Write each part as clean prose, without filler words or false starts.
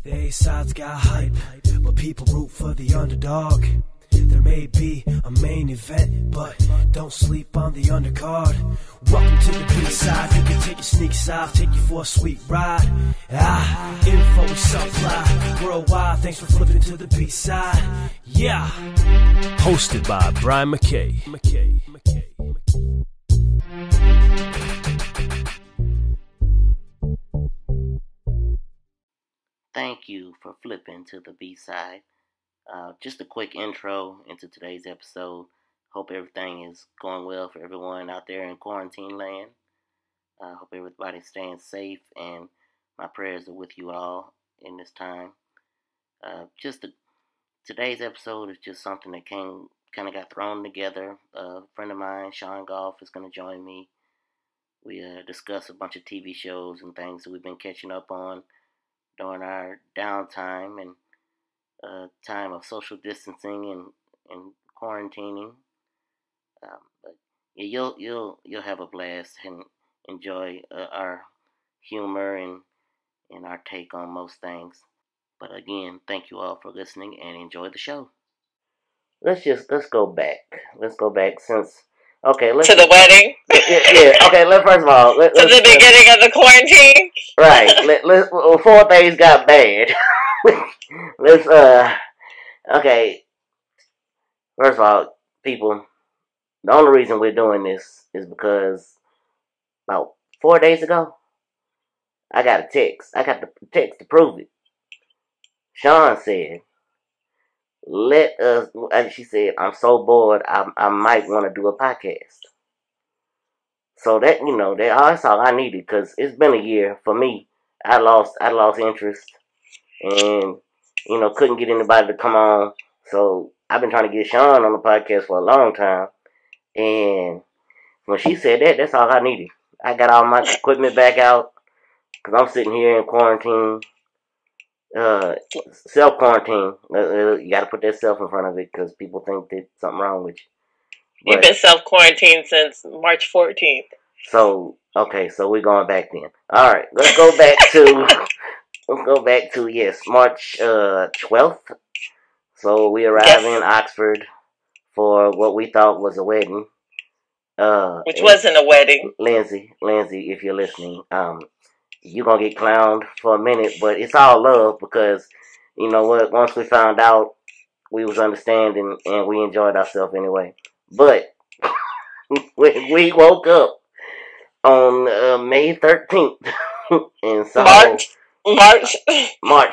The A-side's got hype, but people root for the underdog. There may be a main event, but don't sleep on the undercard. Welcome to the B-side. You can take your sneaks off, take you for a sweet ride. Info we supply worldwide. Thanks for flipping to the B-side. Yeah. Hosted by Brian Mackay. Thank you for flipping to the B-side. Just a quick intro into today's episode. Hope everything is going well for everyone out there in quarantine land. Hope everybody's staying safe, and my prayers are with you all in this time. Today's episode is just something that kind of got thrown together. A friend of mine, Shawn Goff, is going to join me. We discuss a bunch of TV shows and things that we've been catching up on during our downtime and time of social distancing and quarantining. But yeah, you'll have a blast and enjoy our humor and our take on most things. But again, thank you all for listening and enjoy the show. Let's go back. Let's go back to the wedding. Yeah. Okay. First of all, to the beginning of the quarantine. Right. Before things got bad. Okay. First of all, people, the only reason we're doing this is because about 4 days ago, I got a text. I got the text to prove it. Shawn said, she said, I'm so bored, I might want to do a podcast. So that's all I needed, because it's been a year for me. I lost interest and, couldn't get anybody to come on. So I've been trying to get Shawn on the podcast for a long time. And when she said that, that's all I needed. I got all my equipment back out, because I'm sitting here in quarantine. Self-quarantine. You got to put that self in front of it, because people think that something wrong with you. You've been self-quarantined since March 14th. So we're going back then. All right, let's go back to March 12th. So we arrived in Oxford for what we thought was a wedding. Which wasn't a wedding. Lindsay, if you're listening, you're going to get clowned for a minute, but it's all love, because, you know what, once we found out, we was understanding, and we enjoyed ourselves anyway. But when we woke up on May 13th, and so March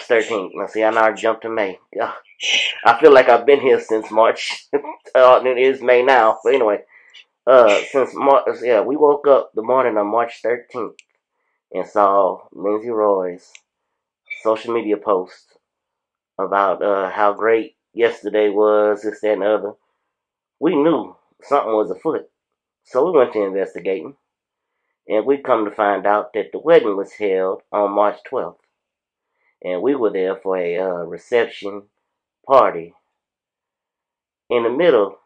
13th. Now, see, I know I jumped to May. I feel like I've been here since March. It is May now, but anyway, since March, we woke up the morning of March 13th. And saw Lindsay Roy's social media post about how great yesterday was, this, that, and the other. We knew something was afoot. So we went to investigating. And we come to find out that the wedding was held on March 12th. And we were there for a reception party in the middle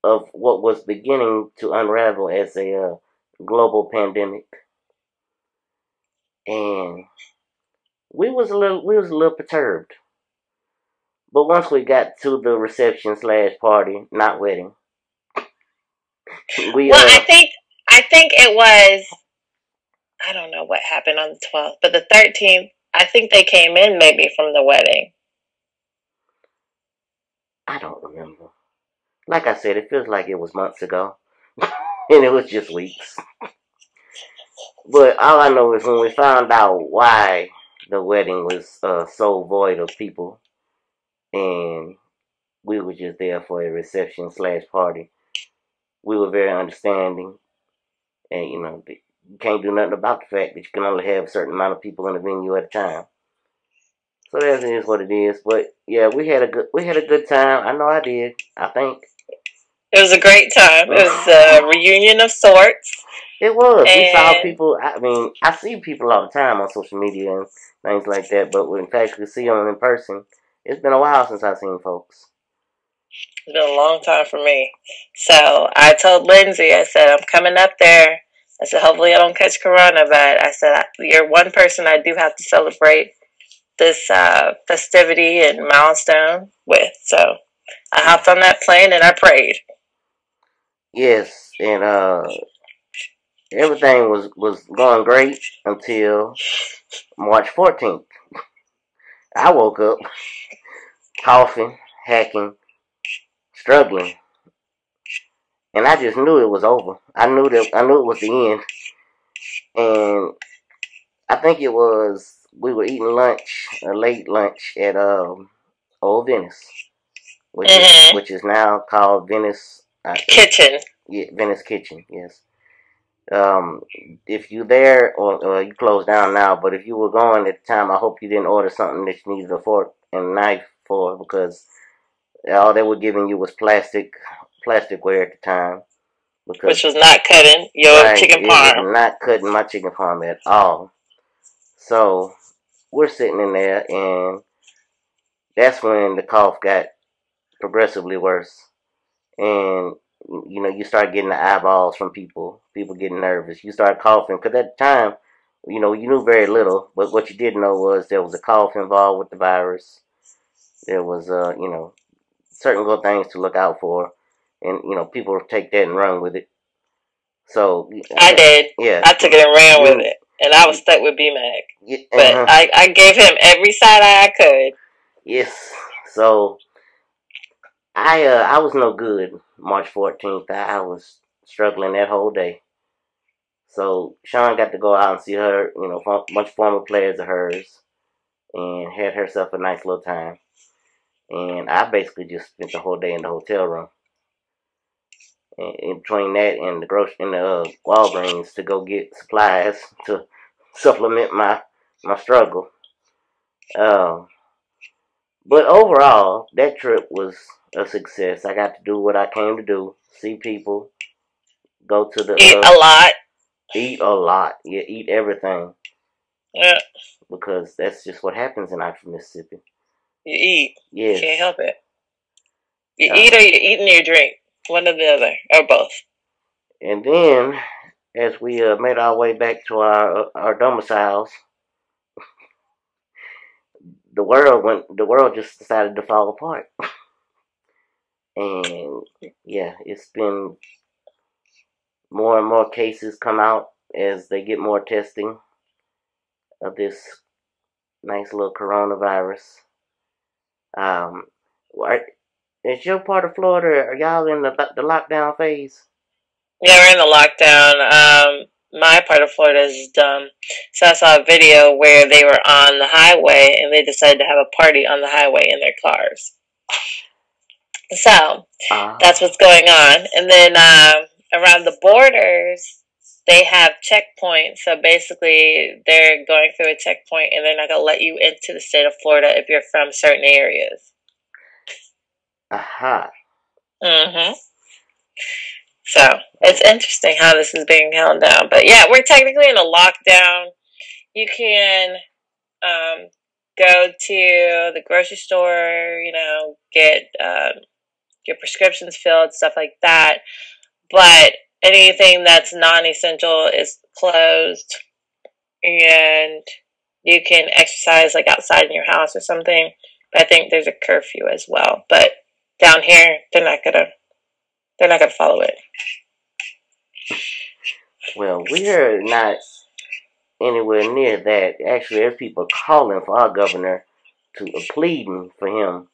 of what was beginning to unravel as a global pandemic. And we was a little perturbed. But once we got to the reception / party, not wedding, I think it was, I don't know what happened on the 12th, but the 13th, I think they came in maybe from the wedding. I don't remember. Like I said, it feels like it was months ago. And it was just weeks. But all I know is when we found out why the wedding was so void of people, and we were just there for a reception / party, we were very understanding. And, you can't do nothing about the fact that you can only have a certain amount of people in the venue at a time. So that is what it is. But yeah, we had a good time. I know I did. I think it was a great time. It was a reunion of sorts. It was. We saw people. I mean, I see people all the time on social media and things like that. But when in fact we see them in person, it's been a while since I've seen folks. It's been a long time for me. So I told Lindsay, I said, I'm coming up there. I said, hopefully I don't catch corona, but I said, you're one person I do have to celebrate this festivity and milestone with. So I hopped on that plane and I prayed. Yes, and everything was going great until March 14th. I woke up coughing, hacking, struggling, and I just knew it was over. I knew it was the end, and I think it was we were eating lunch, a late lunch at Old Venice, which is now called Venice Kitchen. Yeah, Venice Kitchen. Yes. If you there or you closed down now, but if you were going at the time, I hope you didn't order something that you needed a fork and knife for, because all they were giving you was plasticware at the time. Which was not cutting your chicken parm. It was not cutting my chicken parm at all. So we're sitting in there, and that's when the cough got progressively worse. And, you know, you start getting the eyeballs from people getting nervous. You start coughing, because at the time, you know, you knew very little, but what you did know was there was a cough involved with the virus. There was, you know, certain little things to look out for, and, you know, people take that and run with it. So I did. Yeah, I took it and ran with it, and I was stuck with B-Mac. But I gave him every side eye I could. Yes. So I was no good March 14th. I was struggling that whole day. So Shawn got to go out and see her, you know, a bunch of former players of hers, and had herself a nice little time. And I basically just spent the whole day in the hotel room. And in between that and the Walgreens to go get supplies to supplement my struggle. But overall, that trip was a success. I got to do what I came to do: see people, go to the eat a lot. Eat a lot. Yeah, eat everything. Yeah. Because that's just what happens in Oxford, Mississippi. You eat. Yes. You can't help it. You eat or you eat and you drink. One or the other. Or both. And then, as we made our way back to our domiciles, the world just decided to fall apart. And yeah, it's been more and more cases come out as they get more testing of this nice little coronavirus. Is your part of Florida, are y'all in the lockdown phase? Yeah, we're in the lockdown. My part of Florida is dumb. So I saw a video where they were on the highway and they decided to have a party on the highway in their cars. So that's what's going on. And then around the borders, they have checkpoints. So basically, they're going through a checkpoint and they're not going to let you into the state of Florida if you're from certain areas. Aha. Mm-hmm. So it's interesting how this is being held down. But yeah, we're technically in a lockdown. You can go to the grocery store, you know, get your prescriptions filled, stuff like that. But anything that's non-essential is closed. And you can exercise like outside in your house or something. But I think there's a curfew as well. But down here, they're not gonna follow it. Well, we're not anywhere near that. Actually, there's people calling for our governor pleading for him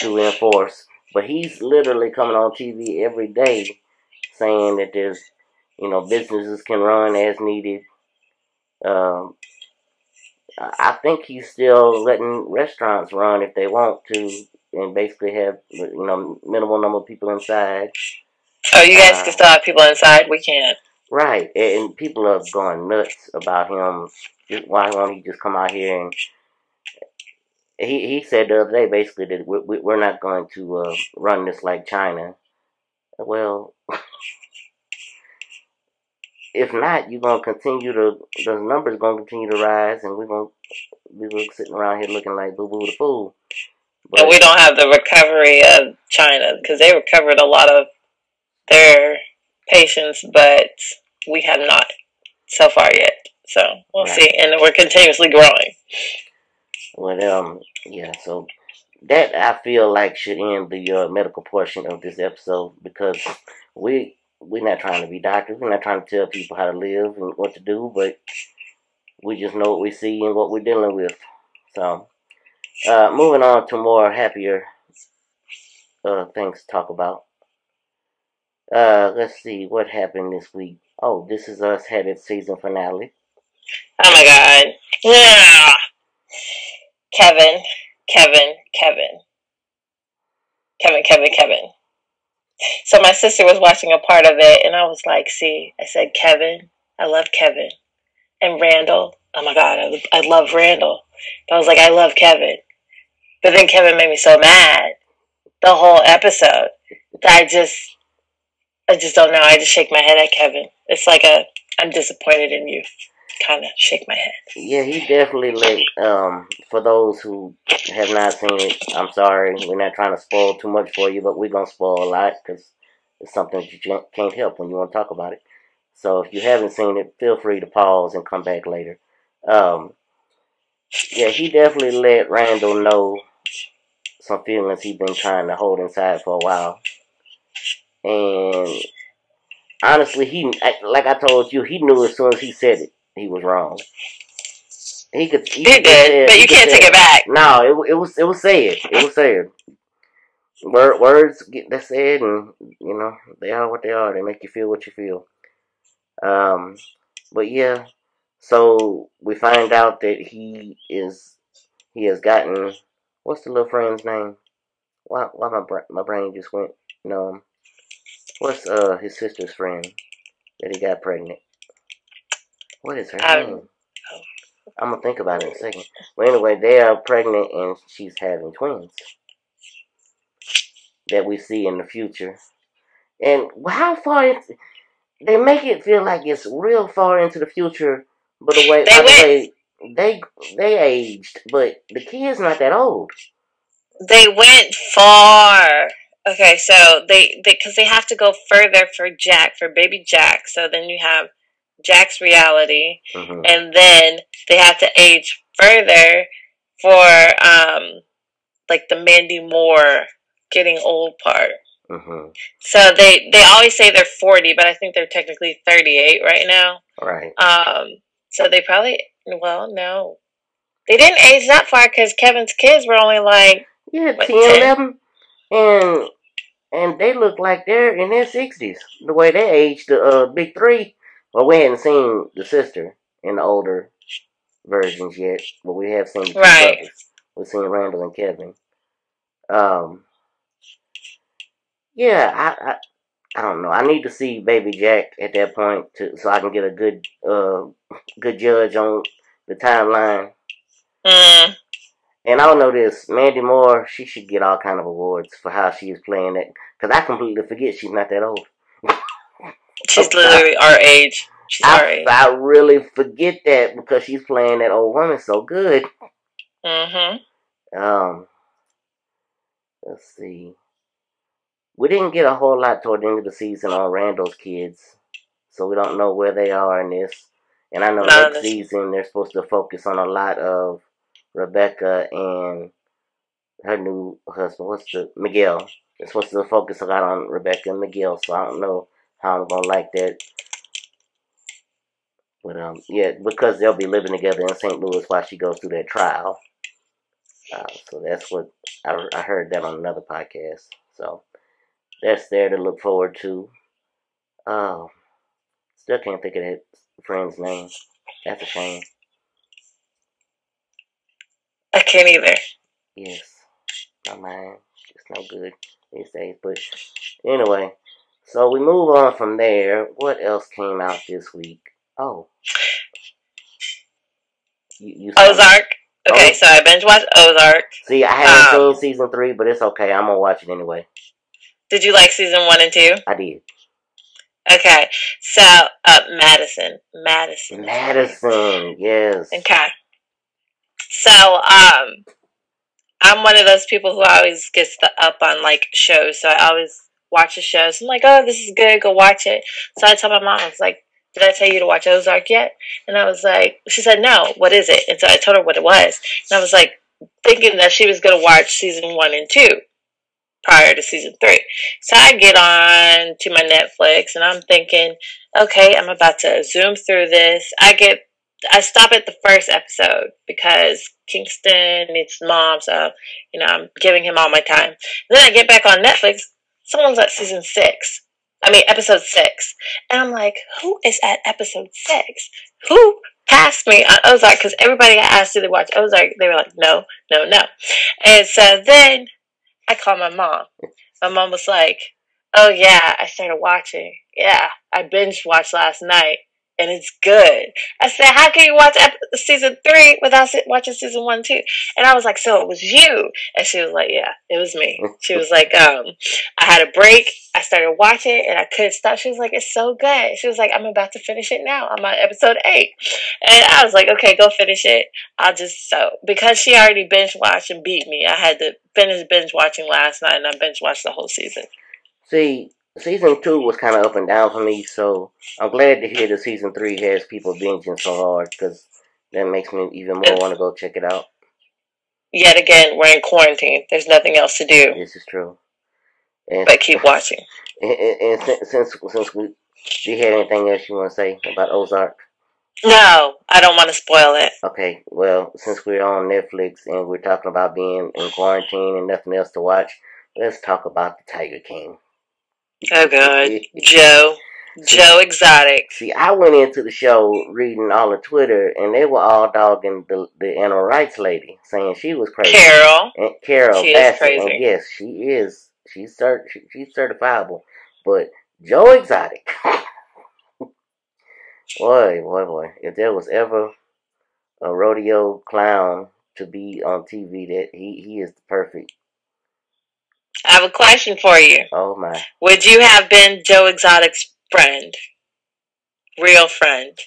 to enforce. But he's literally coming on TV every day saying that there's, you know, businesses can run as needed. I think he's still letting restaurants run if they want to, and basically have, you know, minimal number of people inside. Oh, you guys can still have people inside? We can't. Right, and people are going nuts about him. Why won't he just come out here and... He said the other day, basically, that we're not going to run this like China. Well, if not, you're going to continue the numbers going to continue to rise, and we're going to be sitting around here looking like Boo-Boo the Fool. But, and we don't have the recovery of China, because they recovered a lot of their patients, but we have not so far yet. So we'll see, and we're continuously growing. Well, yeah. So that I feel like should end the medical portion of this episode because we're not trying to be doctors. We're not trying to tell people how to live and what to do, but we just know what we see and what we're dealing with. So, moving on to more happier things to talk about. Let's see what happened this week. Oh, This Is Us had its season finale. Oh my god. Yeah. Kevin. So my sister was watching a part of it, and I was like, see, I said, Kevin. I love Kevin. And Randall. Oh my god, I love Randall. But I was like, I love Kevin. But then Kevin made me so mad the whole episode that I just don't know. I just shake my head at Kevin. It's like I'm disappointed in you kind of shake my head. Yeah, he definitely for those who have not seen it, I'm sorry, we're not trying to spoil too much for you, but we're going to spoil a lot because it's something that you can't help when you want to talk about it. So if you haven't seen it, feel free to pause and come back later. Yeah, he definitely let Randall know some feelings he's been trying to hold inside for a while. And honestly, like I told you, he knew as soon as he said it, he was wrong. He did, but you can't take it back. No, it was said. It was said. Words get said, and they are what they are. They make you feel what you feel. But yeah, so we find out that he has gotten, what's the little friend's name? Why my brain just went numb. What's his sister's friend that he got pregnant? What is her name? I'm gonna think about it in a second. But anyway, they are pregnant and she's having twins that we see in the future. And how far they make it feel like it's real far into the future, but they aged, but the kid's not that old. They went far. Okay, so because they have to go further for baby Jack. So then you have Jack's reality, and then they have to age further for like the Mandy Moore getting old part. So they always say they're 40, but I think they're technically 38 right now. Right. So they probably no, they didn't age that far because Kevin's kids were only like 10, 11, and they look like they're in their 60s. The way they aged the big three. Well, we hadn't seen the sister in the older versions yet, but we have seen the two brothers. We've seen Randall and Kevin. Yeah, I don't know. I need to see Baby Jack at that point so I can get a good judge on the timeline. And I don't know this. Mandy Moore, she should get all kind of awards for how she is playing it. Because I completely forget she's not that old. She's literally our age. She's our age. I really forget that because she's playing that old woman so good. Let's see. We didn't get a whole lot toward the end of the season on Randall's kids. So we don't know where they are in this. And I know next season they're supposed to focus on a lot of Rebecca and her new husband. Miguel. They're supposed to focus a lot on Rebecca and Miguel. So I don't know how I'm going to like that. But, yeah, because they'll be living together in St. Louis while she goes through that trial. So that's what I heard that on another podcast. So that's there to look forward to. Still can't think of that friend's name. That's a shame. I can't either. Yes. My mind just no good these days. But anyway, so we move on from there. What else came out this week? Oh. You Ozark. Okay, so I binge watched Ozark. See, I haven't seen season 3, but it's okay. I'm gonna watch it anyway. Did you like season 1 and 2? I did. Okay, so Madison, yes. Okay, so I'm one of those people who always gets up on like shows, so I always watch the shows. I'm like, oh, this is good, go watch it. So I tell my mom, I was like, did I tell you to watch Ozark yet? And I was like, she said, no, what is it? And so I told her what it was. And I was like, thinking that she was going to watch season 1 and 2 prior to season 3. So I get on to my Netflix and I'm thinking, okay, I'm about to zoom through this. I stop at the first episode because Kingston needs his mom, so I'm giving him all my time. And then I get back on Netflix. Someone's at episode 6, and I'm like, who is at episode 6? Who passed me on Ozark? Because everybody I asked, did they watch Ozark? They were like, no, no, no. And so then I called my mom. My mom was like, oh yeah, I started watching. Yeah, I binge watched last night. And it's good. I said, how can you watch season 3 without watching season 1, 2? And I was like, so it was you? And she was like, yeah, it was me. She was like, I had a break. I started watching and I couldn't stop. She was like, it's so good. She was like, I'm about to finish it now. I'm on episode 8. And I was like, okay, go finish it. Because she already binge watched and beat me, I had to finish binge watching last night and I binge watched the whole season. See, season 2 was kind of up and down for me, so I'm glad to hear that season 3 has people binging so hard, because that makes me even more want to go check it out. Yet again, we're in quarantine. There's nothing else to do. This is true. But keep watching. And since we, do you have anything else you want to say about Ozark? No, I don't want to spoil it. Okay, well, since we're on Netflix and we're talking about being in quarantine and nothing else to watch, let's talk about the Tiger King. Oh, God. Joe Exotic. See, I went into the show reading all of Twitter, and they were all dogging the animal rights lady, saying she was crazy. Carol. She is crazy. And yes, she is. She's certifiable. But Joe Exotic. boy. If there was ever a rodeo clown to be on TV, that he is the perfect. I have a question for you. Oh, my. Would you have been Joe Exotic's friend? Real friend?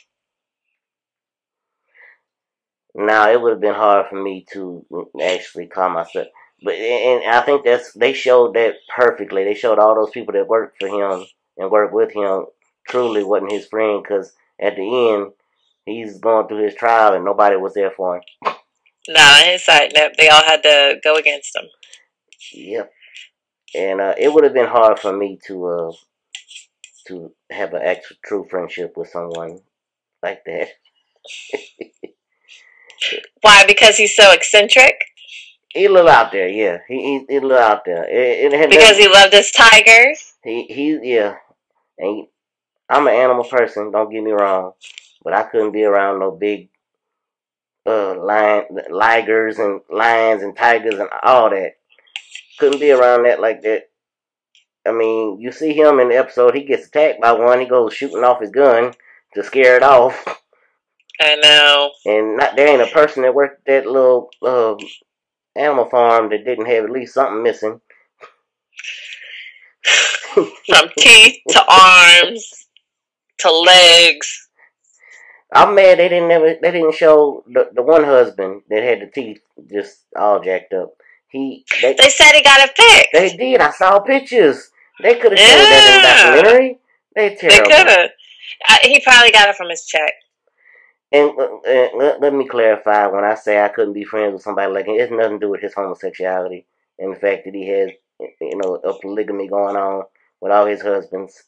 Now, it would have been hard for me to actually call myself. And I think they showed that perfectly. They showed all those people that worked for him and worked with him truly wasn't his friend, because at the end, he's going through his trial and nobody was there for him. Nah, his side. Nope, they all had to go against him. Yep. And it would have been hard for me to have an actual true friendship with someone like that. Why? Because he's so eccentric? He a little out there, yeah. He a little out there. Because he loved his tigers? Yeah. And I'm an animal person, don't get me wrong. But I couldn't be around no big ligers and lions and tigers and all that. Couldn't be around that like that. I mean, you see him in the episode, he gets attacked by one, he goes shooting off his gun to scare it off. I know. And there ain't a person that worked at that little animal farm that didn't have at least something missing. From teeth to arms to legs. I'm mad they didn't show the one husband that had the teeth just all jacked up. They said he got it fixed. They did. I saw pictures. They could have shown that in the documentary. They terrible. They could have. He probably got it from his check. And let me clarify, when I say I couldn't be friends with somebody like him, it has nothing to do with his homosexuality and the fact that he has, a polygamy going on with all his husbands.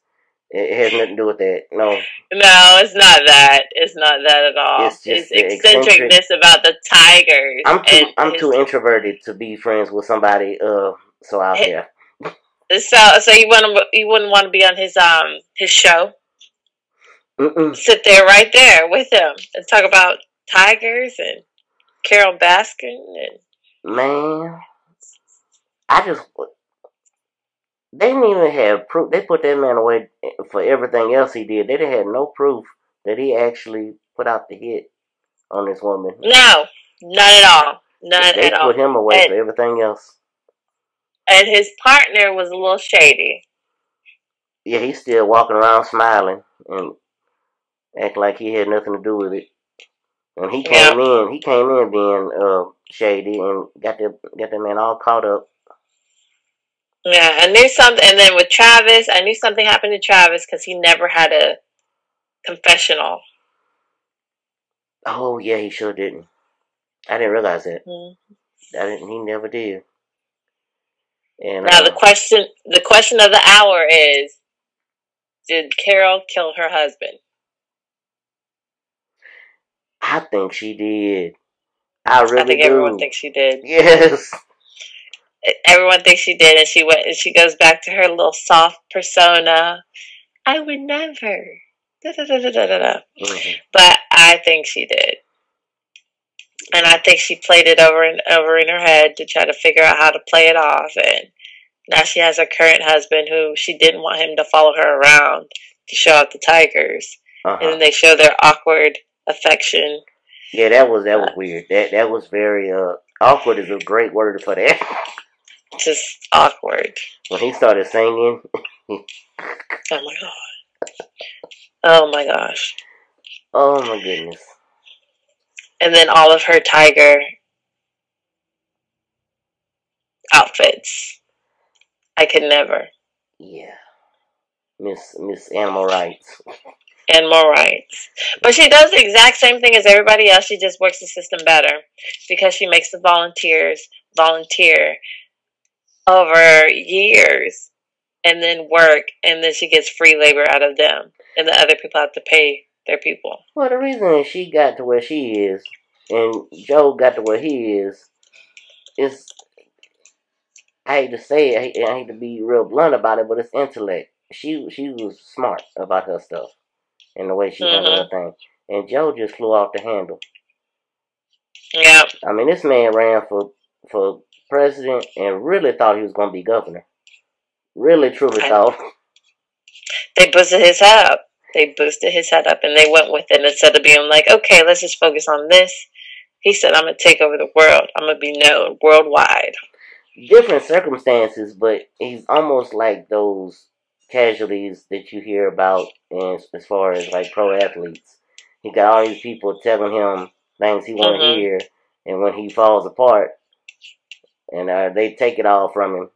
It has nothing to do with that. No, it's not that. It's not that at all. It's just eccentricness about the tigers. I'm too introverted to be friends with somebody so out there. So you wouldn't want to be on his show? Mm-mm. Sit there right there with him and talk about tigers and Carol Baskin and man, they didn't even have proof. They put that man away for everything else he did. They didn't have no proof that he actually put out the hit on this woman. No, not at all. They put him away for everything else. And his partner was a little shady. Yeah, he's still walking around smiling and acting like he had nothing to do with it. And he came in being shady and got that man all caught up. Yeah, I knew something. And then with Travis, I knew something happened to Travis because he never had a confessional. Oh, yeah, he sure didn't. I didn't realize that. Mm-hmm. He never did. And Now the question of the hour is: did Carol kill her husband? I think she did. I really think do. everyone thinks she did. Yes. Everyone thinks she did, and she goes back to her little soft persona. I would never. Mm-hmm. But I think she did. And I think she played it over and over in her head to try to figure out how to play it off. And now she has her current husband who she didn't want him to follow her around to show out the tigers. And then they show their awkward affection. Yeah, that was weird. That was very awkward is a great word for that. Just awkward. When he started singing. Oh my god. Oh my gosh. Oh my goodness. And then all of her tiger outfits. I could never. Yeah. Miss Animal Rights. Animal rights. But she does the exact same thing as everybody else. She just works the system better because she makes the volunteers volunteer over years and then work, and then she gets free labor out of them, and the other people have to pay their people. Well, the reason she got to where she is and Joe got to where he is, I hate to say it, I hate to be real blunt about it, but it's intellect. She was smart about her stuff and the way she handled her thing. And Joe just flew off the handle. Yeah. I mean, this man ran for president and really thought he was going to be governor. Really, truly thought. They boosted his head up. And they went with it instead of being like, okay, let's just focus on this. He said, I'm going to take over the world. I'm going to be known worldwide. Different circumstances, but he's almost like those casualties that you hear about as far as like pro athletes. He got all these people telling him things he want to hear, and when he falls apart, and they take it all from him,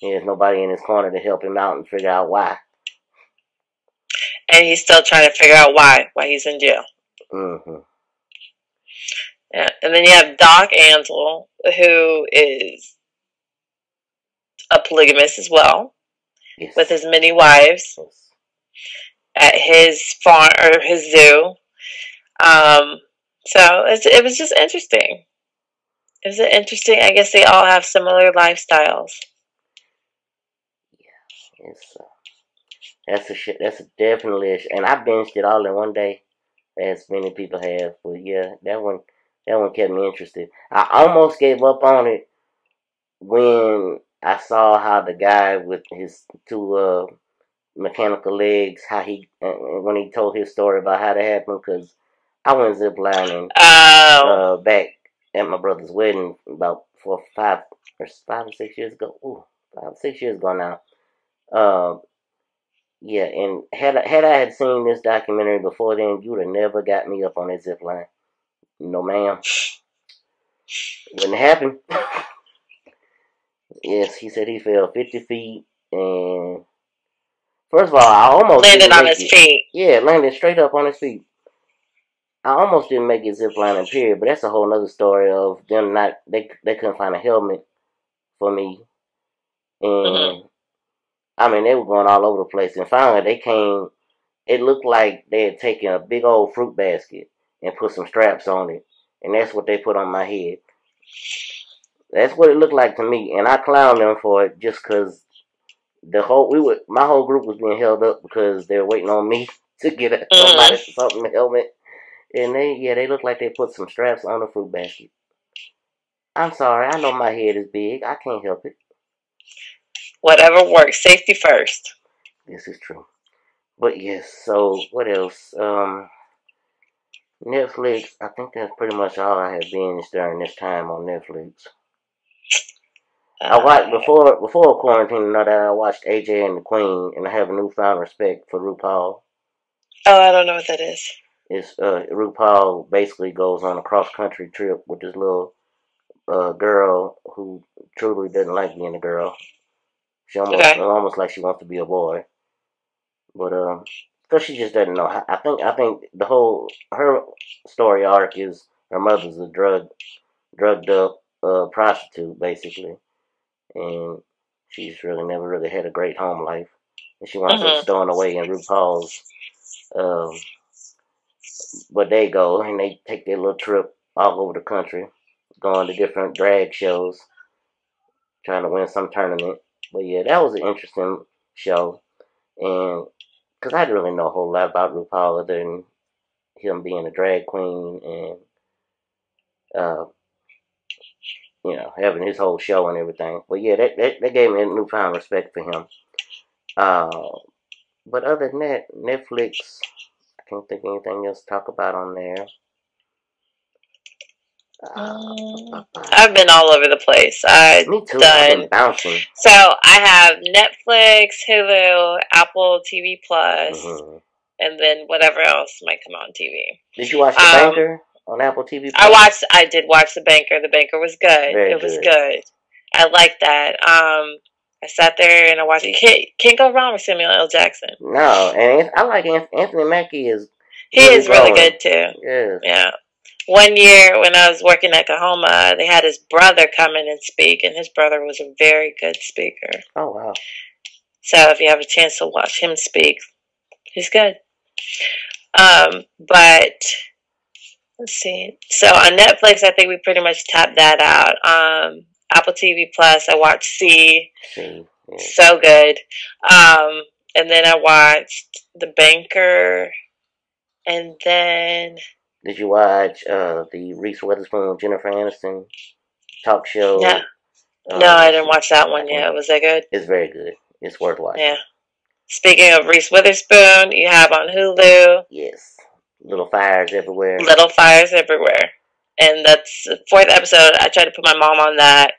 there's nobody in his corner to help him out and figure out why. And he's still trying to figure out why he's in jail. Mm-hmm. Yeah, and then you have Doc Ansel, who is a polygamist as well, with his many wives at his farm or his zoo. So it was just interesting. It was interesting. I guess they all have similar lifestyles. Yeah, that's definitely and I binged it all in one day, as many people have. But yeah, that one kept me interested. I almost gave up on it when I saw how the guy with his two mechanical legs, when he told his story about how that happened, because I went ziplining back at my brother's wedding about 5 or 6 years ago. 5 or 6 years ago now. Yeah, and had I had seen this documentary before then, you would have never got me up on that zip line. No, ma'am. Wouldn't happen. Yes, he said he fell 50 feet, and first of all, I almost landed on his feet. Yeah, landed straight up on his feet. I almost didn't make it zip lining, period, but that's a whole nother story of them they couldn't find a helmet for me. And I mean, they were going all over the place. And finally, they came. It looked like they had taken a big old fruit basket and put some straps on it. And that's what they put on my head. That's what it looked like to me. And I clowned them for it just because my whole group was being held up because they were waiting on me to get something helmet. And they looked like they put some straps on the fruit basket. I'm sorry. I know my head is big. I can't help it. Whatever works. Safety first. This is true. But yes, so what else? Netflix, I think that's pretty much all I have binged during this time on Netflix. I watched before quarantine, I watched AJ and the Queen, and I have a newfound respect for RuPaul. Oh, I don't know what that is. It's RuPaul basically goes on a cross-country trip with this little girl who truly doesn't like being a girl. She almost like she wants to be a boy, but because she just doesn't know. I think her story arc is her mother's a drugged up prostitute, basically. And she's really never really had a great home life. And she winds up stowing away in RuPaul's, but they go and they take their little trip all over the country, going to different drag shows, trying to win some tournament. But yeah, that was an interesting show. And because I didn't really know a whole lot about RuPaul other than him being a drag queen and, having his whole show and everything. But yeah, that gave me a newfound respect for him. But other than that, Netflix, I can't think of anything else to talk about on there. I've been all over the place. Me too. I've been bouncing. So I have Netflix, Hulu, Apple TV Plus, and then whatever else might come on TV. Did you watch The Banker on Apple TV Plus? I did watch The Banker. The Banker was good. Very it was good. I liked that. I sat there and I watched it. You can't go wrong with Samuel L. Jackson. No, and I like Anthony Mackie is. He is really good too. Yes. Yeah. One year when I was working at Kahoma, they had his brother come in and speak, and his brother was a very good speaker. Oh, wow. So if you have a chance to watch him speak, he's good. But let's see. So on Netflix, I think we pretty much tapped that out. Apple TV Plus, I watched C. Yeah. So good. And then I watched The Banker, and then... Did you watch the Reese Witherspoon, Jennifer Aniston talk show? No. No, I didn't watch that one yet. Was that good? It's very good. It's worth watching. Yeah. Speaking of Reese Witherspoon, you have on Hulu. Yes. Little Fires Everywhere. Little Fires Everywhere. And that's the 4th episode. I tried to put my mom on that.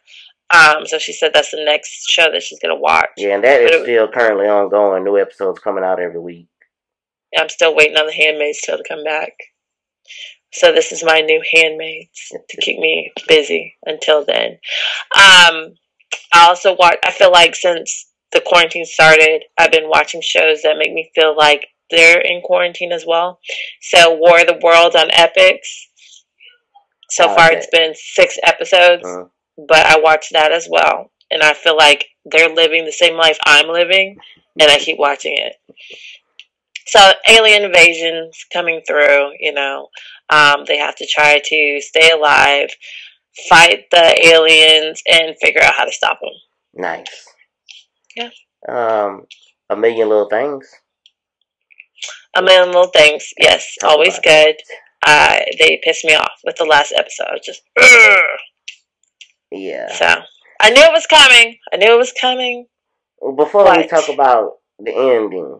So she said that's the next show that she's going to watch. Yeah, and that is still currently ongoing. New episodes coming out every week. Yeah, I'm still waiting on The Handmaid's Tale to come back. So this is my new Handmaids to keep me busy until then. I also watch. I feel like since the quarantine started, I've been watching shows that make me feel like they're in quarantine as well. So War of the World on Epix. So far, it's been 6 episodes, but I watched that as well, and I feel like they're living the same life I'm living, and I keep watching it. So alien invasions coming through, they have to try to stay alive, fight the aliens, and figure out how to stop them. Nice. Yeah. A Million Little Things. A Million Little Things, yes, always good. They pissed me off with the last episode. Just, yeah. So I knew it was coming. Before we talk about the ending,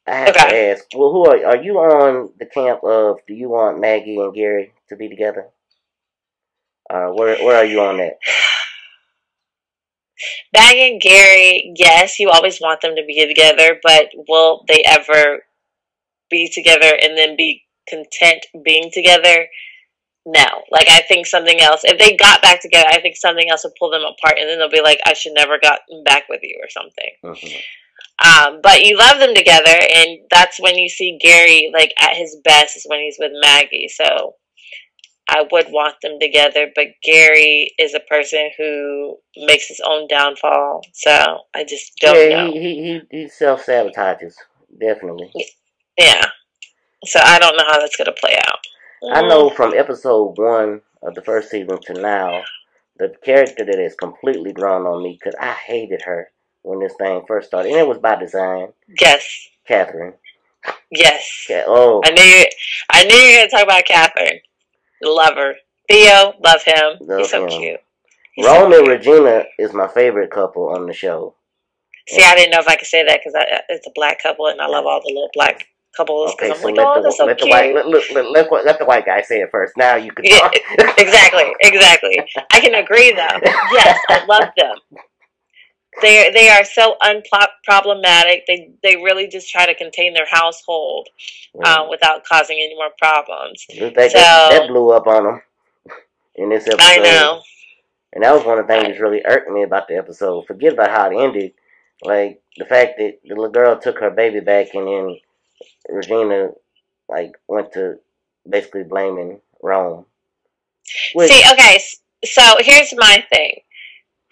I have to ask, well, who are you on the camp of? Do you want Maggie and Gary to be together? Where are you on that? Maggie and Gary, yes, you always want them to be together, but will they ever be together and then be content being together? No. Like, I think something else, if they got back together, I think something else would pull them apart, and then they'll be like, I should never gotten back with you or something. Mm-hmm. But you love them together, and that's when you see Gary, like, at his best is when he's with Maggie. So I would want them together, but Gary is a person who makes his own downfall. So I just don't know. He self-sabotages, definitely. Yeah. So I don't know how that's going to play out. I know from episode 1 of the first season to now, the character that has completely grown on me, because I hated her when this thing first started. And it was by design. Yes. Catherine. Yes. Oh. I knew you were going to talk about Catherine. Love her. Theo, love him. He's so cute. Rome and Regina is my favorite couple on the show. See, I didn't know if I could say that because it's a black couple, and I love all the little black couples. Okay, so I'm like, oh, that's so cute. Let the white guy say it first. Now you can talk. Exactly. I can agree, though. Yes, I love them. They are so unproblematic. They really just try to contain their household without causing any more problems. That blew up on them in this episode. I know. And that was one of the things that really irked me about the episode. Forget about how it ended. Like, the fact that the little girl took her baby back and then Regina, went to basically blaming Rome. See, okay, So here's my thing.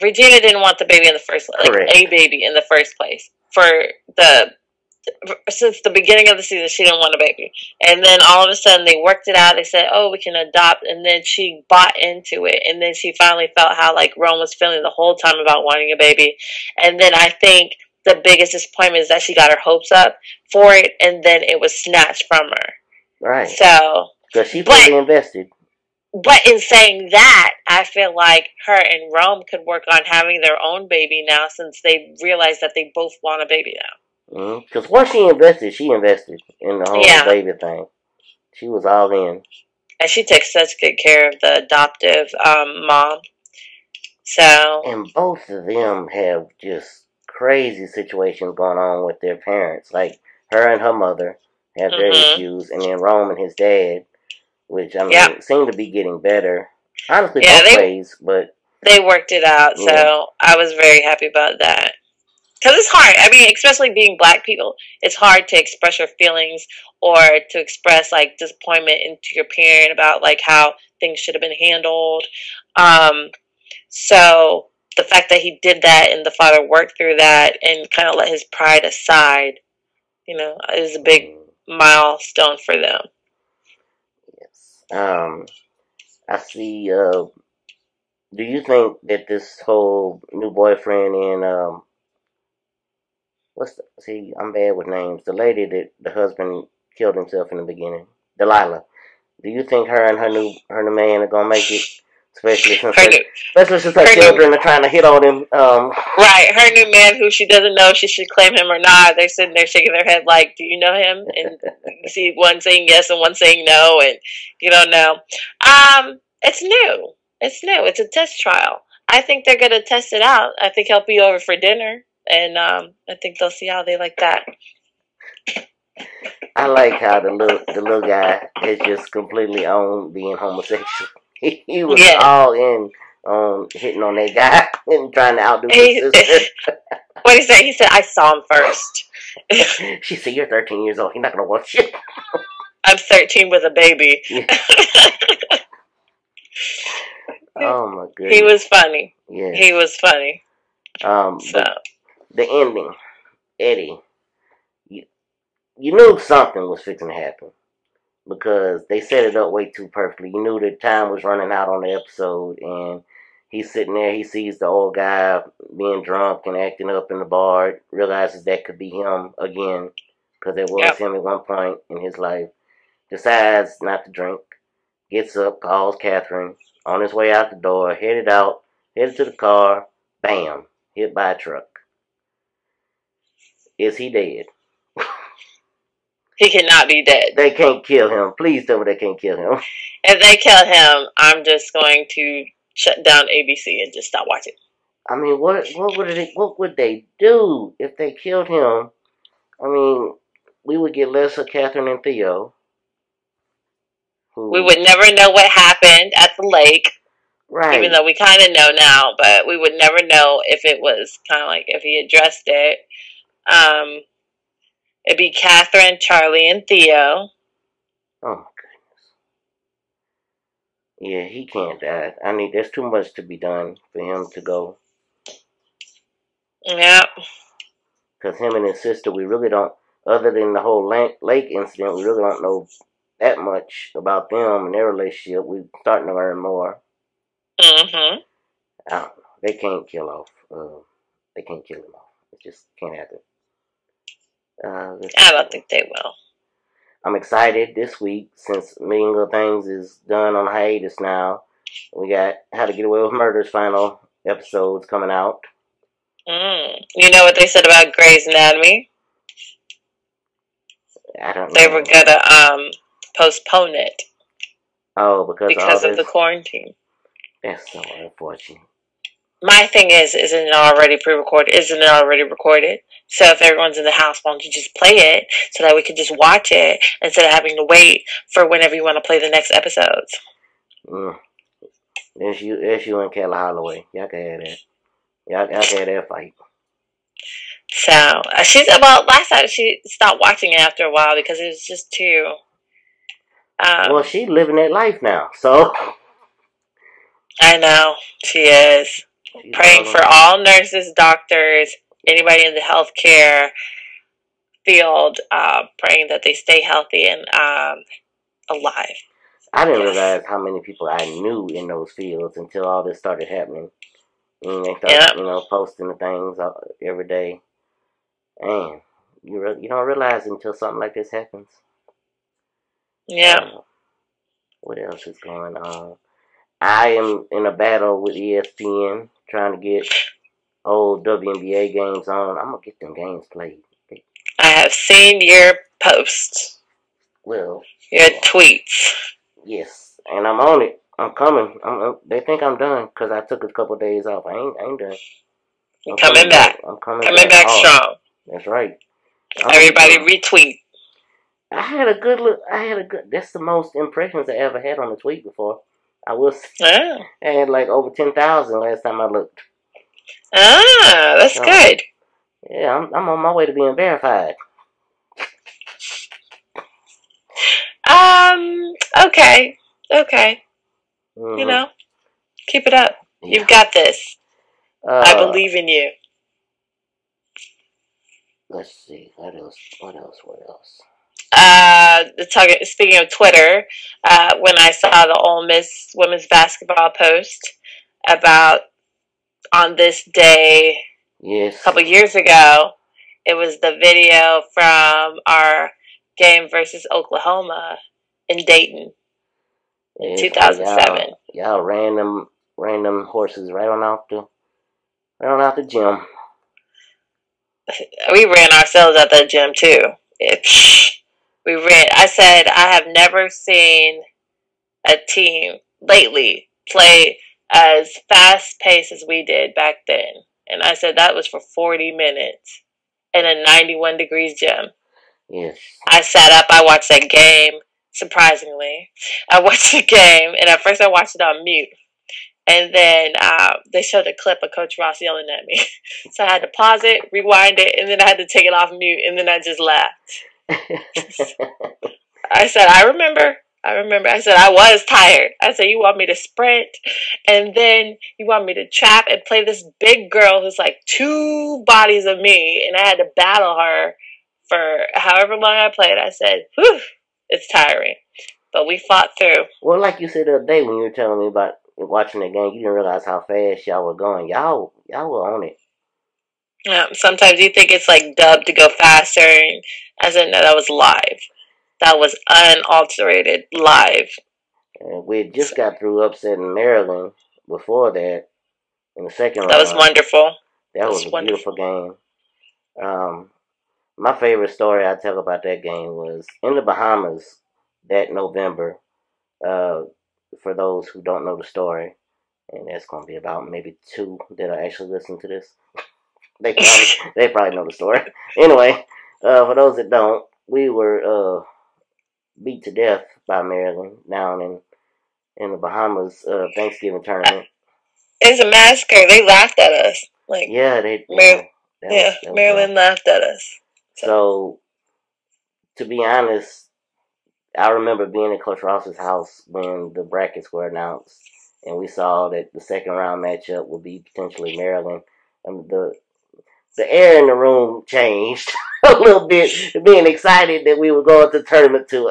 Regina didn't want the baby in the first, like Correct. a baby in the first place. Since the beginning of the season, she didn't want a baby. And then all of a sudden they worked it out. They said, oh, we can adopt. And then she bought into it. And then she finally felt how like Rome was feeling the whole time about wanting a baby. And then I think the biggest disappointment is that she got her hopes up for it. And then it was snatched from her. Right. So. Because she fully invested. But in saying that, I feel like her and Rome could work on having their own baby now since they realized that they both want a baby now. Because once she invested in the whole baby thing. She was all in. And she takes such good care of the adoptive mom. So. And both of them have just crazy situations going on with their parents. Like, her and her mother have their issues, and then Rome and his dad, which, I mean, seem to be getting better. Honestly, both ways, but... They worked it out, so I was very happy about that. Because it's hard. I mean, especially being black people, it's hard to express your feelings or to express, like, disappointment into your parent about, like, how things should have been handled. So the fact that he did that and the father worked through that and kind of let his pride aside, you know, is a big milestone for them. I see, do you think that this whole new boyfriend and, I'm bad with names, the lady that the husband killed himself in the beginning, Delilah, do you think her and her new man are gonna make it? Especially since her children are trying to hit on him. Right, her new man who she doesn't know if she should claim him or not. They're sitting there shaking their head like, do you know him? And you see one saying yes and one saying no, and you don't know. It's new. It's new. It's a test trial. I think they're going to test it out. I think he'll be over for dinner, and I think they'll see how they like that. I like how the little guy has just completely owned being homosexual. He was all in on hitting on that guy and trying to outdo his sister. What did he say? He said, I saw him first. She said, you're 13 years old. He's not going to watch shit. I'm 13 with a baby. Yeah. Oh, my goodness. He was funny. Yeah. He was funny. The ending, Eddie, you knew something was fixing to happen. Because they set it up way too perfectly. You knew the time was running out on the episode, and he's sitting there, he sees the old guy being drunk and acting up in the bar, realizes that could be him again, because it was him at one point in his life, decides not to drink, gets up, calls Catherine, on his way out the door, headed to the car, bam, hit by a truck. Is he dead? He cannot be dead. They can't kill him. Please tell me they can't kill him. If they kill him, I'm just going to shut down ABC and just stop watching. I mean, what would they do if they killed him? I mean, we would get less of Catherine and Theo. We would never know what happened at the lake. Right. Even though we kind of know now, but we would never know if it was kind of like if he addressed it. It'd be Catherine, Charlie, and Theo. Oh, my goodness. Yeah, he can't die. I mean, there's too much to be done for him to go. Yeah. Because him and his sister, we really don't, other than the whole lake incident, we really don't know that much about them and their relationship. We're starting to learn more. Mm-hmm. I don't know. They can't kill off. They can't kill him off. It just can't happen. I don't think they will. I'm excited this week since Million Little Things is done on hiatus now. We got How to Get Away with Murder's final episodes coming out. You know what they said about Grey's Anatomy? I don't know. They were gonna postpone it. Oh, because of the quarantine. That's so unfortunate. My thing isn't it already pre-recorded? Isn't it already recorded? So if everyone's in the house, why don't you just play it so that we can just watch it instead of having to wait for whenever you want to play the next episodes? There's you and Kelly Holloway. Y'all can have that. Y'all can have that fight. So last time she stopped watching it after a while because it was just too. Well, she's living that life now, so. I know. She is. She's Praying for all nurses, doctors, anybody in the healthcare field, praying that they stay healthy and alive. I didn't realize how many people I knew in those fields until all this started happening. And they start, posting the things every day. And you don't realize until something like this happens. Yeah. What else is going on? I am in a battle with ESPN trying to get old WNBA games on. I'm going to get them games played. I have seen your posts. Well, your tweets. Yes, and I'm on it. I'm coming. They think I'm done because I took a couple of days off. I ain't done. I'm coming back. I'm coming back hard. strong. That's right. Everybody retweet. I had a good look. That's the most impressions I ever had on a tweet before. I had like over 10,000 last time I looked. That's good. Yeah, I'm on my way to being verified. Okay. Mm-hmm. Keep it up. Yeah. You've got this. I believe in you. Let's see. What else? Speaking of Twitter, when I saw the Ole Miss women's basketball post about on this day, a couple years ago, it was the video from our game versus Oklahoma in Dayton in 2007. Y'all ran them horses right on out the gym. We ran ourselves at the gym too. We ran. I said I have never seen a team lately play as fast paced as we did back then. And I said that was for 40 minutes in a 91 degrees gym. Yes. I sat up. I watched that game. Surprisingly, I watched the game, and at first I watched it on mute. And then they showed a clip of Coach Ross yelling at me. So I had to pause it, rewind it, and then I had to take it off mute, and then I just laughed. I said, I remember. I said, I was tired. I said, you want me to sprint, and then you want me to trap and play this big girl who's like 2 bodies of me, and I had to battle her for however long I played. I said, whew, it's tiring. But we fought through. Well, like you said the other day when you were telling me about watching the game, you didn't realize how fast y'all were going. Y'all were on it. Yeah, sometimes you think it's like dubbed to go faster, and I said, no, that was live. That was unalterated live. And we had just got through upsetting Maryland before that in the second round. That was wonderful. That was a beautiful game. My favorite story I tell about that game was in the Bahamas that November. For those who don't know the story, and that's going to be about maybe 2 that are actually listening to this. They probably know the story. Anyway, for those that don't, we were beat to death by Maryland down in the Bahamas Thanksgiving tournament. It's a massacre. They laughed at us. Maryland laughed at us. So, to be honest, I remember being at Coach Ross's house when the brackets were announced, and we saw that the second round matchup would be potentially Maryland. And the air in the room changed a little bit, being excited that we were going to the tournament too.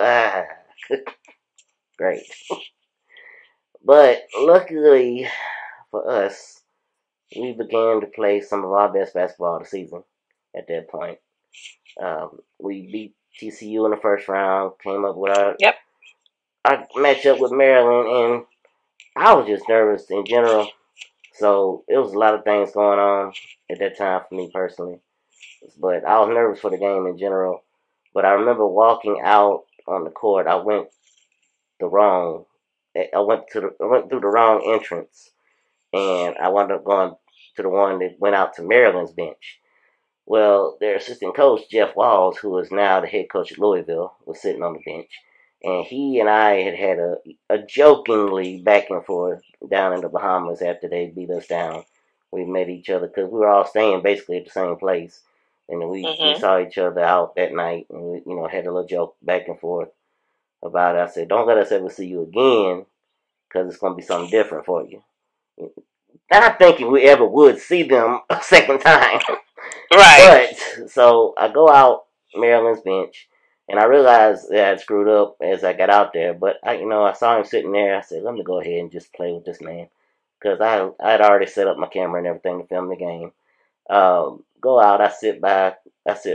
Great. But luckily for us, we began to play some of our best basketball of the season at that point. We beat TCU in the first round, came up with our matchup with Maryland, and I was just nervous in general. So it was a lot of things going on at that time for me personally. But I was nervous for the game in general. But I remember walking out on the court. I went through the wrong entrance, and I wound up going to the one that went out to Maryland's bench. Well, their assistant coach, Jeff Walls, who is now the head coach at Louisville, was sitting on the bench. And he and I had a jokingly back and forth down in the Bahamas after they beat us down. We met each other because we were all staying basically at the same place. And we saw each other out that night and we, had a little joke back and forth about it. I said, don't let us ever see you again because it's going to be something different for you. Not thinking we ever would see them a second time. Right. But, so I go out Maryland's bench, and I realized that I'd screwed up as I got out there. But, I saw him sitting there. I said, let me go ahead and just play with this man. Because I had already set up my camera and everything to film the game. Go out, I sit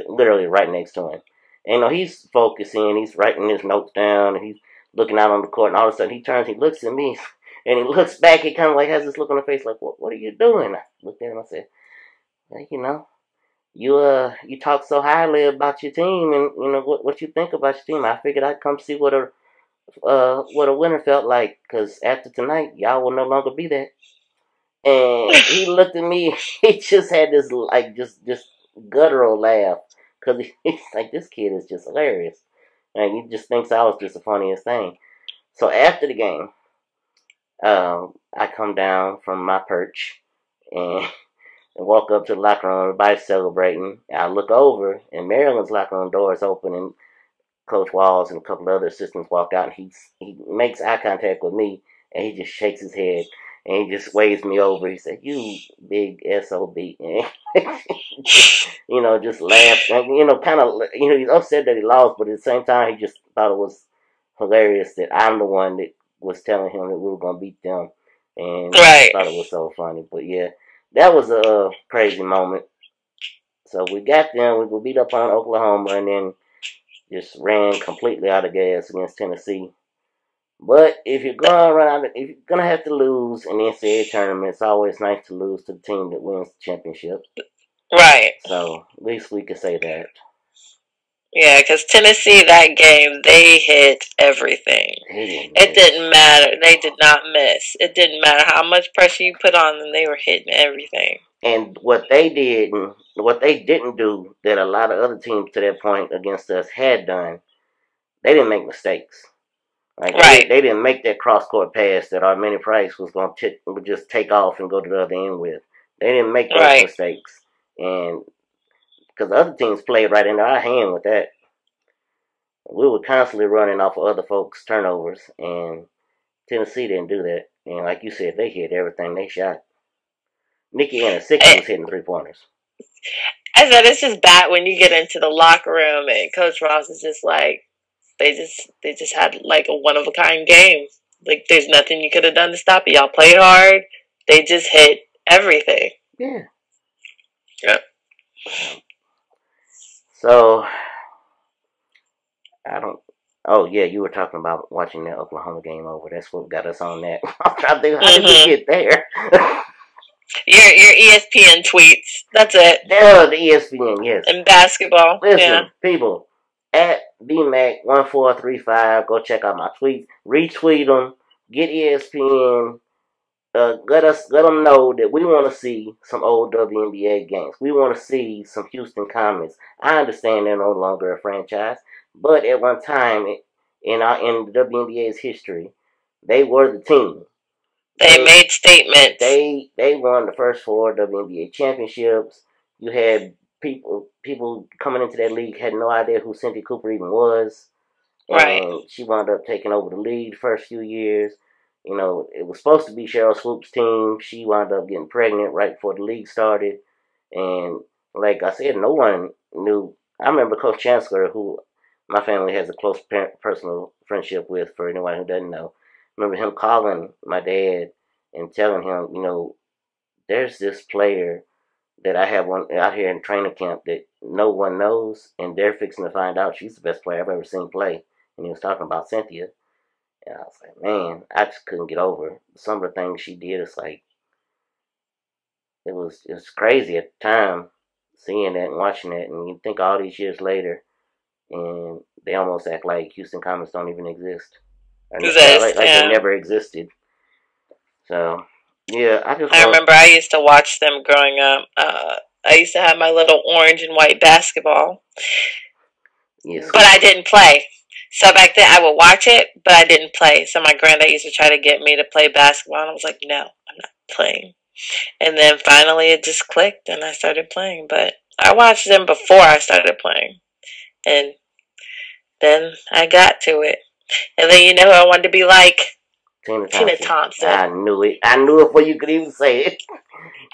literally right next to him. And, he's focusing, he's writing his notes down, and he's looking out on the court, and all of a sudden he turns, he looks at me, and he looks back, he kind of like has this look on his face like, what are you doing? I looked at him, I said, well, you talk so highly about your team, and, what you think about your team. I figured I'd come see what a winner felt like, because after tonight, y'all will no longer be that. And he looked at me, he just had this, like, just guttural laugh, because he's like, this kid is just hilarious. And he just thinks I was just the funniest thing. So after the game, I come down from my perch and walk up to the locker room. Everybody's celebrating. I look over, and Maryland's locker room door is open, and Coach Walls and a couple of other assistants walk out, and he makes eye contact with me, and he just shakes his head, and he just waves me over. He said, you big SOB. Just laughs. And, kind of, he's upset that he lost, but at the same time, he just thought it was hilarious that I'm the one that was telling him that we were going to beat them. And I thought it was so funny. But, yeah, that was a crazy moment. So we got them. We beat up on Oklahoma and then just ran completely out of gas against Tennessee. But if you're gonna have to lose in the NCAA tournament, it's always nice to lose to the team that wins the championship. Right. So at least we could say that. Yeah, because Tennessee, that game, they hit everything. It didn't matter. They did not miss. It didn't matter how much pressure you put on them. They were hitting everything. And what they did, and what they didn't do, that a lot of other teams to that point against us had done, they didn't make mistakes. Like they didn't make that cross-court pass that Armani Price was going to just take off and go to the other end with. They didn't make those mistakes. And because the other teams played right into our hand with that. We were constantly running off of other folks' turnovers, and Tennessee didn't do that. And like you said, they hit everything they shot. Nikki and the Six was hitting 3-pointers. I said it's just bad when you get into the locker room and Coach Ross is just like, they just had like a one of a kind game. Like there's nothing you could have done to stop it. Y'all played hard. They just hit everything. Yeah. Yeah. So oh yeah, you were talking about watching that Oklahoma game over. That's what got us on that. I'm trying to think, how did we get there? Your ESPN tweets. That's it. The ESPN, yes. And basketball. Listen, people, at BMAC1435, go check out my tweets. Retweet them. Get ESPN. Let them know that we want to see some old WNBA games. We want to see some Houston Comets. I understand they're no longer a franchise, but at one time in the WNBA's history, they were the team. They made statements. They won the first 4 WNBA championships. You had people coming into that league had no idea who Cynthia Cooper even was. And she wound up taking over the league the first few years. It was supposed to be Cheryl Swoop's team. She wound up getting pregnant right before the league started. And like I said, no one knew. I remember Coach Chancellor, who my family has a close personal friendship with, for anyone who doesn't know. I remember him calling my dad and telling him, there's this player that I have one out here in training camp that no one knows, and they're fixing to find out she's the best player I've ever seen play. And he was talking about Cynthia. And I was like, man, I just couldn't get over some of the things she did. It's like, it was crazy at the time, seeing that and watching that. And you think all these years later, and they almost act like Houston Comets don't even exist. Like they never existed. So, yeah, I remember I used to watch them growing up. I used to have my little orange and white basketball. Yes. But I didn't play. So back then I would watch it, but I didn't play. So my granddad used to try to get me to play basketball, and I was like, no, I'm not playing. And then finally it just clicked, and I started playing. But I watched them before I started playing. And then I got to it. And then who I wanted to be like? Tina Thompson. I knew it. I knew it before you could even say it.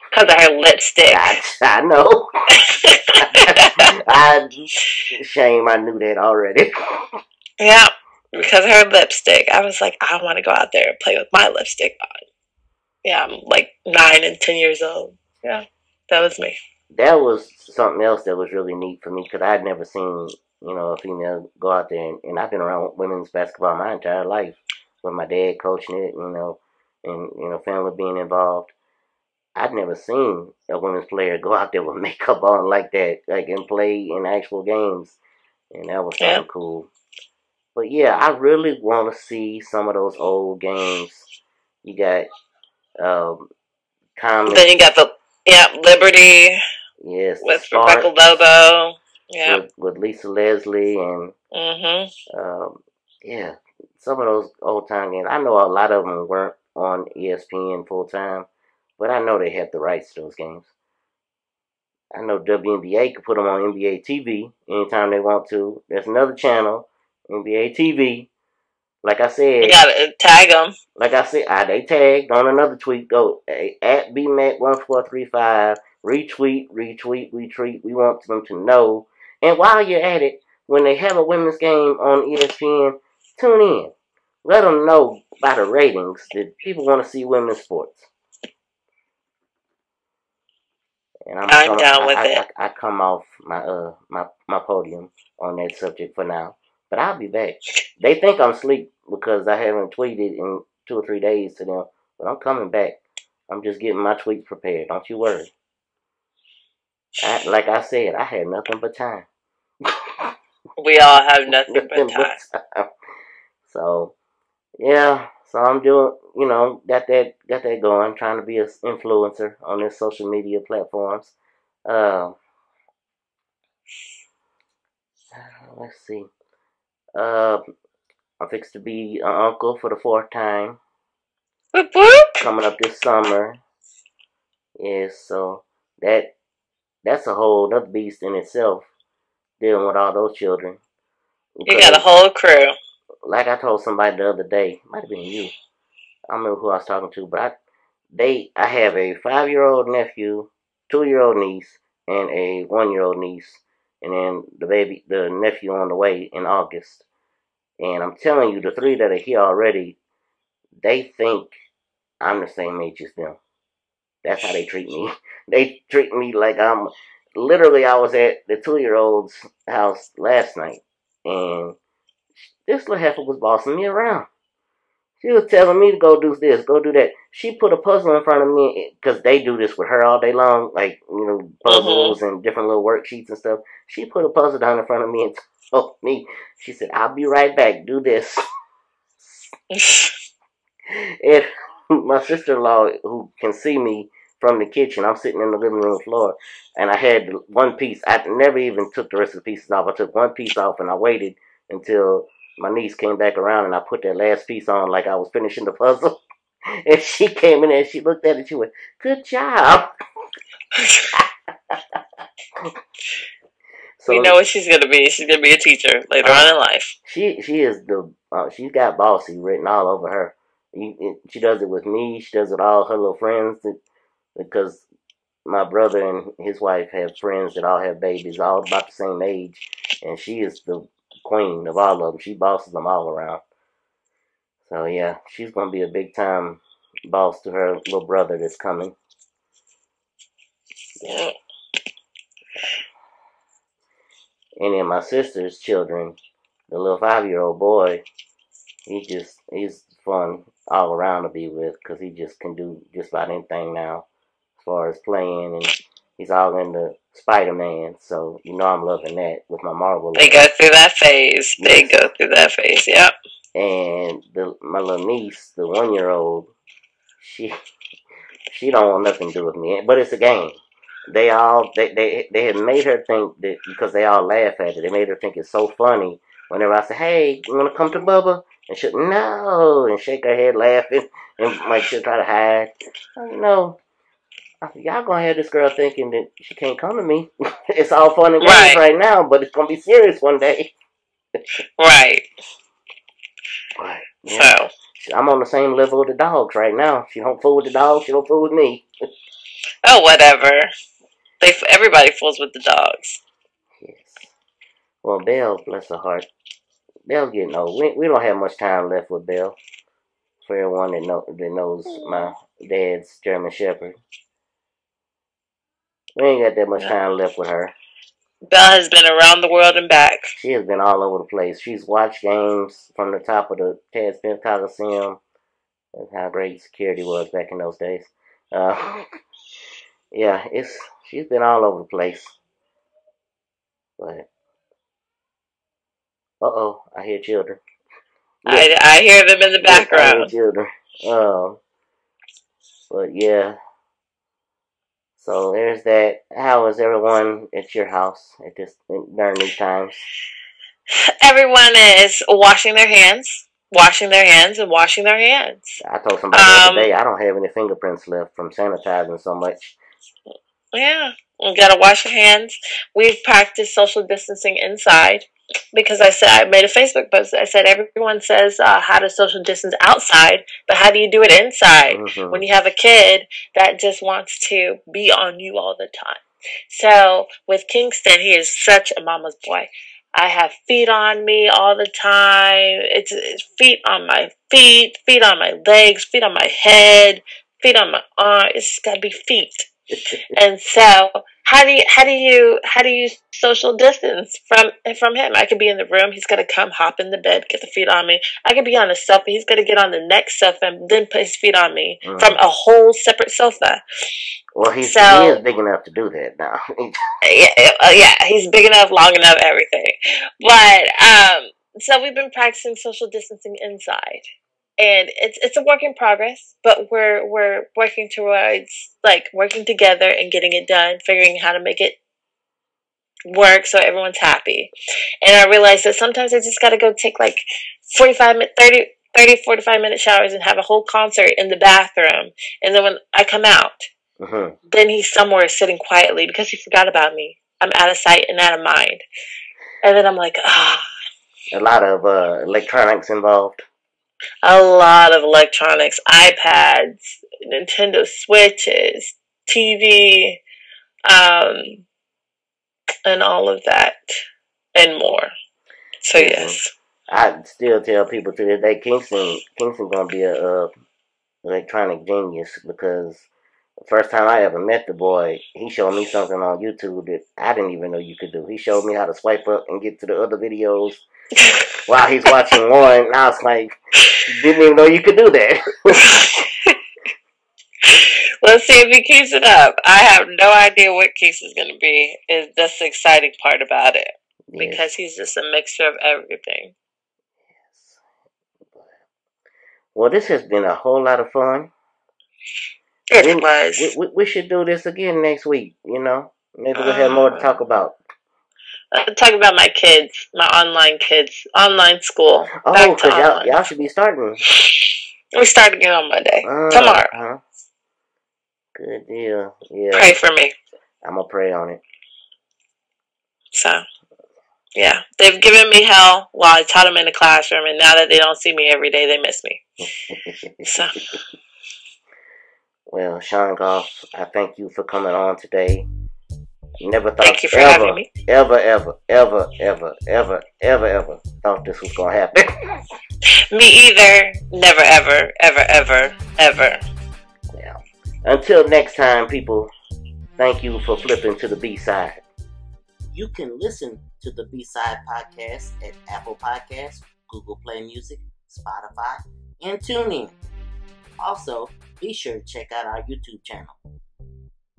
Because of her lipstick. I know. Shame, I knew that already. Yeah, because of her lipstick. I was like, I want to go out there and play with my lipstick on. Yeah, I'm like 9 and 10 years old. Yeah, that was me. That was something else that was really neat for me because I'd never seen, a female go out there. And I've been around women's basketball my entire life with my dad coaching it, and family being involved. I'd never seen a women's player go out there with makeup on like that, like and play in actual games. And that was something cool. But yeah, I really want to see some of those old games. You got Common. Then you got the Liberty. Yes, with Rebecca Lobo. Yeah, with Lisa Leslie and some of those old time games. I know a lot of them weren't on ESPN full time, but I know they had the rights to those games. I know WNBA could put them on NBA TV anytime they want to. There's another channel, NBA TV. Like I said, you gotta tag them. Like I said, they tagged on another tweet. Go at BMAC1435. Retweet. We want them to know. And while you're at it, when they have a women's game on ESPN, tune in. Let them know by the ratings that people want to see women's sports. And I'm down with it. I come off my podium on that subject for now. But I'll be back. They think I'm asleep because I haven't tweeted in 2 or 3 days to them. But I'm coming back. I'm just getting my tweets prepared. Don't you worry. Like I said, I had nothing but time. We all have nothing but time. So, yeah. So I'm doing, got that going. Trying to be an influencer on their social media platforms. Let's see. I'm fixed to be an uncle for the 4th time. Whoop, whoop. Coming up this summer. Yes, so that's a whole other beast in itself, dealing with all those children. You got a whole crew. Like I told somebody the other day, might have been you. I don't remember who I was talking to, but I have a 5-year-old nephew, 2-year-old niece, and a 1-year-old niece, and then the nephew on the way in August. And I'm telling you, the 3 that are here already, they think I'm the same age as them. That's how they treat me. They treat me like I'm... Literally, I was at the 2-year-old's house last night, and this little heifer was bossing me around. She was telling me to go do this, go do that. She put a puzzle in front of me, because they do this with her all day long, like, puzzles and different little worksheets and stuff. She put a puzzle down in front of me and told me, she said, I'll be right back, do this. And my sister-in-law, who can see me from the kitchen, I'm sitting in the living room floor, and I had one piece. I never even took the rest of the pieces off. I took one piece off, and I waited until my niece came back around, and I put that last piece on like I was finishing the puzzle. And she came in there, and she looked at it, and she went, good job. So, we know what she's going to be. She's going to be a teacher later on in life. She is she's got bossy written all over her. She does it with me. She does it with all her little friends. Because my brother and his wife have friends that all have babies, all about the same age. And she is the queen of all of them. She bosses them all around. So, yeah, she's going to be a big-time boss to her little brother that's coming. Yeah. And then my sister's children, the little 5-year-old boy, he's fun all around to be with because he just can do just about anything now as far as playing, and he's all into Spider-Man, so I'm loving that with my Marvel. They go through that phase. Yep. And my little niece, the 1-year-old, she don't want nothing to do with me, but it's a game. They had made her think that, because they all laugh at it, they made her think it's so funny whenever I say, hey, you want to come to Bubba? And she'll, no, and shake her head laughing, and like she'll try to hide. I said, y'all gonna have this girl thinking that she can't come to me. It's all fun and games right now, but it's gonna be serious one day. Right. But, yeah. So, I'm on the same level with the dogs right now. She don't fool with the dogs. She don't fool with me. Oh, whatever. Everybody fools with the dogs. Yes. Well, Belle, bless her heart. Belle's getting old. We don't have much time left with Belle. For everyone that knows my dad's German Shepherd, we ain't got that much time left with her. Belle has been around the world and back. She has been all over the place. She's watched games from the top of the Tad Smith Coliseum. That's how great security was back in those days. Yeah, she's been all over the place. But I hear children. Yeah. I hear them in the background. I hear children. But yeah. So there's that. How is everyone at your house during these times? Everyone is washing their hands, and washing their hands. I told somebody the other day I don't have any fingerprints left from sanitizing so much. Yeah, you gotta wash your hands. We've practiced social distancing inside because I made a Facebook post. I said everyone says how to social distance outside, but how do you do it inside when you have a kid that just wants to be on you all the time? So with Kingston, he is such a mama's boy. I have feet on me all the time. It's feet on my feet on my legs, feet on my head, feet on my arm. It's gotta be feet. And so, how do you social distance from him? I could be in the room. He's gonna come, hop in the bed, get the feet on me. I could be on a sofa. He's gonna get on the next sofa and then put his feet on me from a whole separate sofa. Well, he is big enough to do that now. Yeah, he's big enough, long enough, everything. But so we've been practicing social distancing inside. And it's a work in progress, but we're working towards working together and getting it done, figuring how to make it work so everyone's happy. And I realized that sometimes I just got to go take 45 minute showers and have a whole concert in the bathroom. And then when I come out, then he's somewhere sitting quietly because he forgot about me. I'm out of sight and out of mind. And then I'm like, A lot of electronics involved. A lot of electronics, iPads, Nintendo Switches, TV, and all of that, and more. So yes. I still tell people to this day, Kingston gonna be a electronic genius, because the first time I ever met the boy, he showed me something on YouTube that I didn't even know you could do. He showed me how to swipe up and get to the other videos while he's watching one, and I was like, didn't even know you could do that. Let's see if he keeps it up. I have no idea what Kingston's going to be. That's the exciting part about it. Yes. Because he's just a mixture of everything. Yes. Well, this has been a whole lot of fun. It was. We should do this again next week, Maybe we'll have more to talk about. Talk about my kids, my online school. Oh, because y'all should be starting. We start again on Monday. Tomorrow. Good deal. Yeah. Pray for me. I'm going to pray on it. So, yeah. They've given me hell while I taught them in the classroom, and now that they don't see me every day, they miss me. So. Well, Shawn Goff, I thank you for coming on today. Never thought Thank you for having me. ever thought this was going to happen. Me either. Never, ever. Yeah. Until next time, people, thank you for flipping to the B-side. You can listen to the B-side podcast at Apple Podcasts, Google Play Music, Spotify, and TuneIn. Also, be sure to check out our YouTube channel.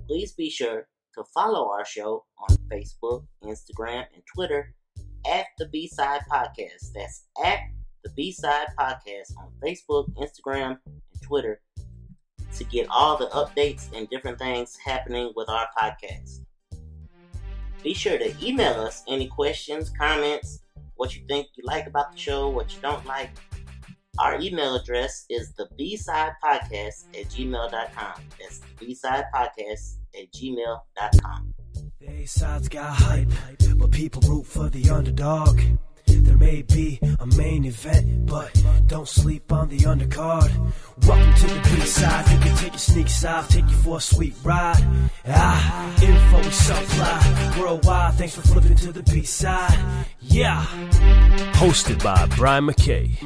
Please be sure to follow our show on Facebook, Instagram, and Twitter at the B-Side Podcast. That's at the B-Side Podcast on Facebook, Instagram, and Twitter to get all the updates and different things happening with our podcast. Be sure to email us any questions, comments, what you think you like about the show, what you don't like. Our email address is thebsidepodcast@gmail.com. That's thebsidepodcast@gmail.com. The A-side's got hype, but people root for the underdog. There may be a main event, but don't sleep on the undercard. Welcome to the B-side. You can take your sneaks off, take you for a sweet ride. Info we supply worldwide. Thanks for flipping to the B-side. Yeah. Hosted by Brian Mackay.